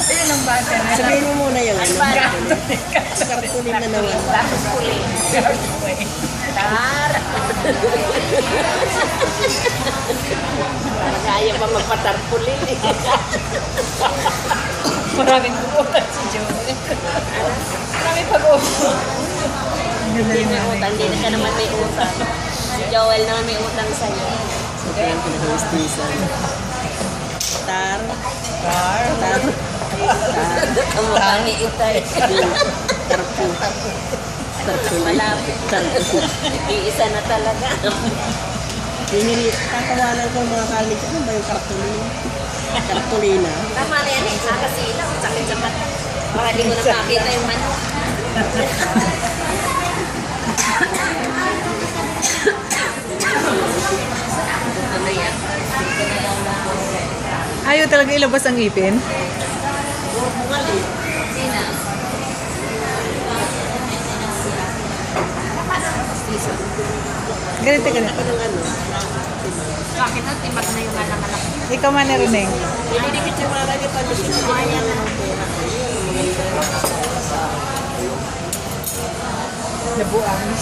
Ayun ang bata na. Sabihin mo muna yung ano. Cartolina. Cartolina na naman. Tar. Kaya pa magpatarpuli. Maraming kukutan si Joel. Maraming pag-uusap. Hindi may utang. Hindi ka naman may utang. Si Joel naman may utang sa'yo. Ito yung pinag-ustisan. Tar. Tar. Tar. Kamukha ni Itay. Tarpu. Tarpuli. Malapit. Tarpu. Iisa na talaga. Tatawanan ko mga kalig. Ano ba yung Cartolina? Cartolina. Tama na yan eh. Nakasilaw. Sakit sa mata. Baka di ko na makita yung manok. Ayaw talaga ilabas ang ngipin? Ganito ka na. Bakit na timbak na yung anak-anak? Ikaw man na rin eh. Didikit yung mga lagi pa. Ayan na ng pera. Nabuang.